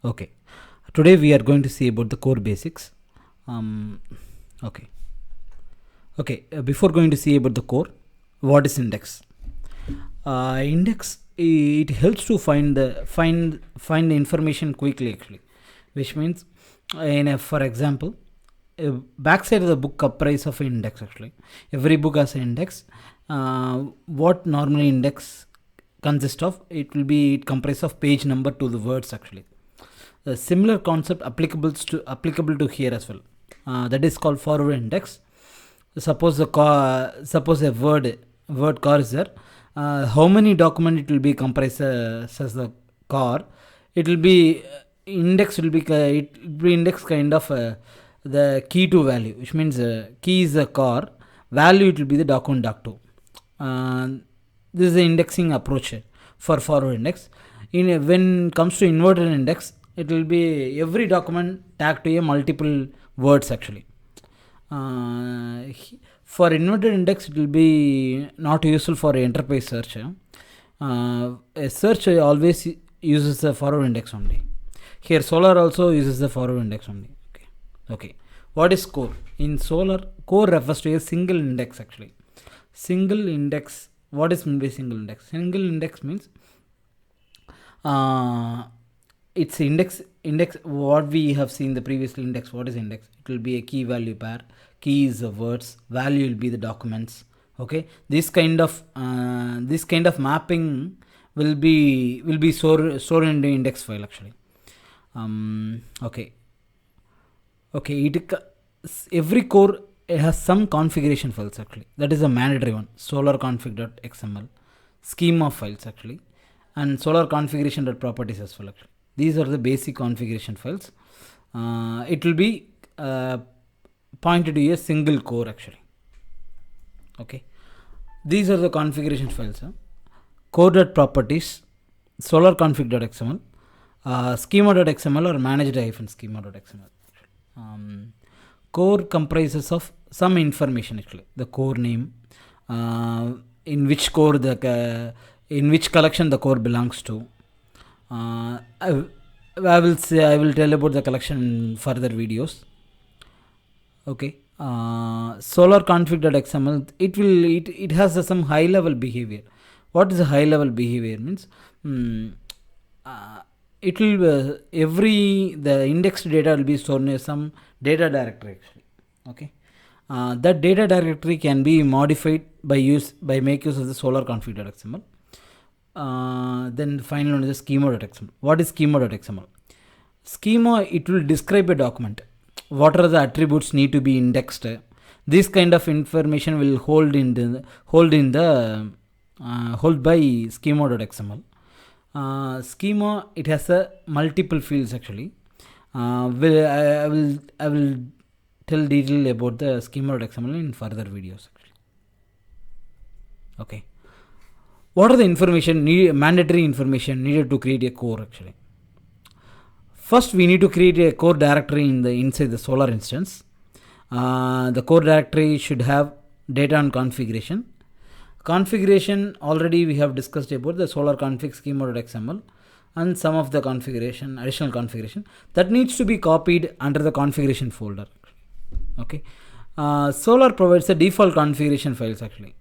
Okay, today we are going to see about the core basics. Okay, before going to see about the core, what is index? Index, it helps to find the information quickly actually, which means for example, backside of the book comprise of index actually. Every book has an index. What normally index consists of? It comprises of page number to the words actually. A similar concept applicable to here as well. That is called forward index. Suppose a word car is there. How many document it will be comprised as the car? It will be index kind of the key to value, which means key is the car, value it will be the document doc2. This is the indexing approach for forward index. When it comes to inverted index, it will be every document tagged to a multiple words actually. For inverted index, it will be not useful for enterprise search. A search always uses the forward index only. Here solr also uses the forward index only. Okay. What is core? In solr, core refers to a single index actually. Single index. What is meant by single index? Single index means it's index. What we have seen the previously index. What is index? It will be a key value pair. Key is the words. Value will be the documents. Okay. This kind of mapping will be stored in the index file actually. Okay. Every core has some configuration files actually. That is a mandatory one. solr_config.xml, schema files actually, and solr_configuration.properties as well actually. These are the basic configuration files. It will be pointed to a single core actually. Okay. These are the configuration files. Core.properties, solr_config.xml, schema.xml or managed-schema.xml. Core comprises of some information actually. The core name, in which collection the core belongs to. I will tell about the collection in further videos. Okay. solr_config.xml, it has some high level behavior. What is a high level behavior means? It will the indexed data will be stored in some data directory actually. Okay. That data directory can be modified by make use of the solr_config.xml. Then the final one is the schema.xml. What is schema.xml? Schema, it will describe a document. What are the attributes need to be indexed? This kind of information will hold by schema.xml. Schema, it has multiple fields actually. I will tell detail about the schema.xml in further videos actually. Okay. What are the mandatory information needed to create a core actually? First, we need to create a core directory inside the solr instance. The core directory should have data and configuration. Configuration, already we have discussed about the solr_config schema.xml and some of the additional configuration that needs to be copied under the configuration folder. Okay. Solr provides the default configuration files actually,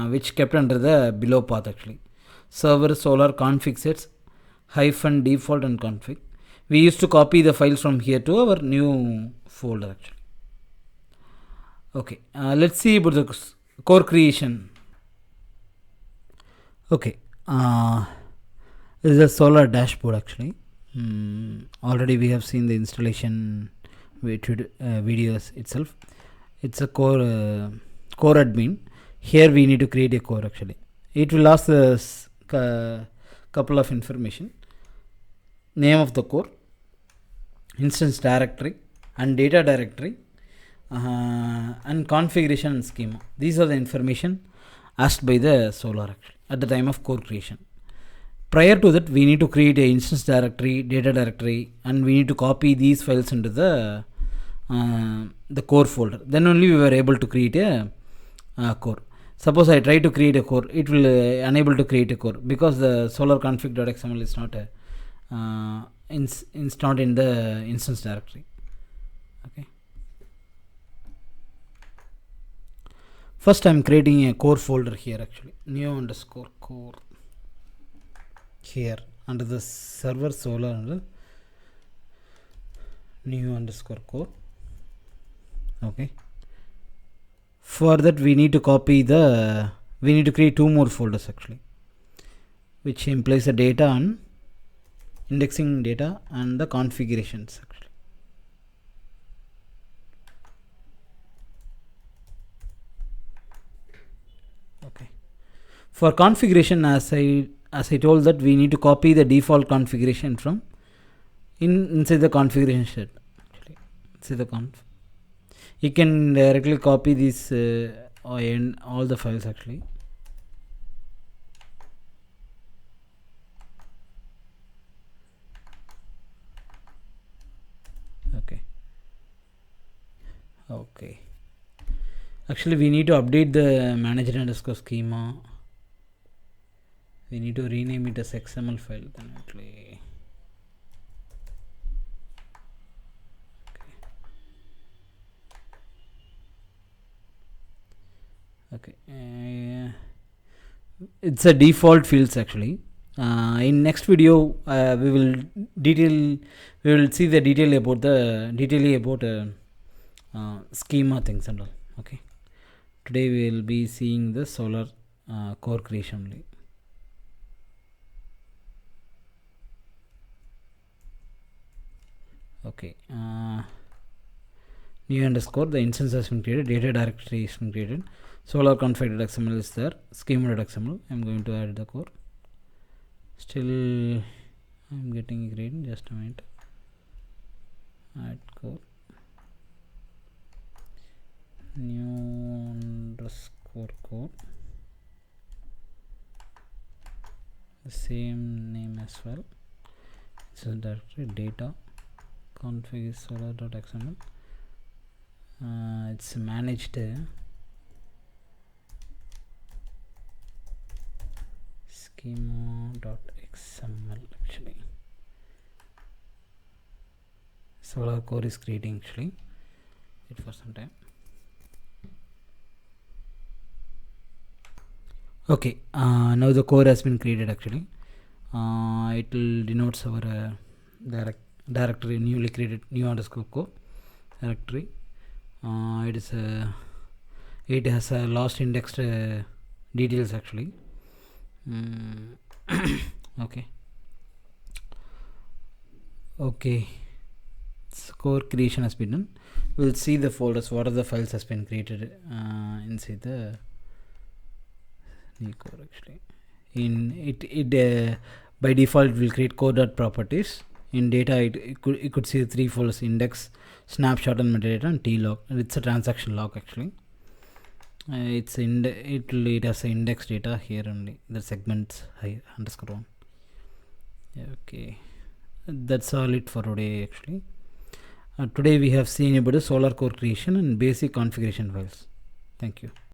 which kept under the below path actually. Server solr config sets -default and config. We used to copy the files from here to our new folder actually. Okay. Let's see about the core creation. Okay, this is a solr dashboard actually. Already we have seen the installation videos itself. It's a core admin. Here we need to create a core actually. It will ask us couple of information: name of the core, instance directory and data directory, and configuration and schema. These are the information asked by the solr actually at the time of core creation. Prior to that, we need to create a instance directory, data directory, and we need to copy these files into the core folder. Then only we were able to create a core. Suppose I try to create a core, it will unable to create a core because the solr_config.xml is not installed in the instance directory. Okay. First I'm creating a core folder here actually. New underscore core here under the server solr under new underscore core. Okay. For that we need to create two more folders actually, which implies the data and indexing data and the configurations actually. Okay. For configuration, as I told that we need to copy the default configuration from inside the configuration sheet. Actually, see the conf. You can directly copy these in all the files actually. Okay. Actually, we need to update the manager underscore schema. We need to rename it as XML file then actually. Okay. It's a default fields actually. In next video, we will see the detail about schema things and all. Okay. Today we will be seeing the solr core creation only. Okay. New underscore, the instance has been created, data directory has been created, solr config.xml is there, schema.xml. I'm going to add the core. Still I'm getting grade, just a minute. Add core, new underscore core, the same name as well. So directory data config is solr.xml. It's managed schema.xml actually. Solr core is creating actually. Wait for some time. Okay, now the core has been created actually. It will denotes our directory newly created new underscore core directory. It has a last indexed details actually. Okay, core creation has been done. We'll see the folders, what are the files has been created inside the new core actually. In it by default will create core.properties. In data it could see the three folders: index, snapshot and metadata, andtlog. And it's a transaction log actually. It has an index data here only, the segments underscore one. Okay, that's all it for today actually. Today we have seen about the solr core creation and basic configuration files. Thank you.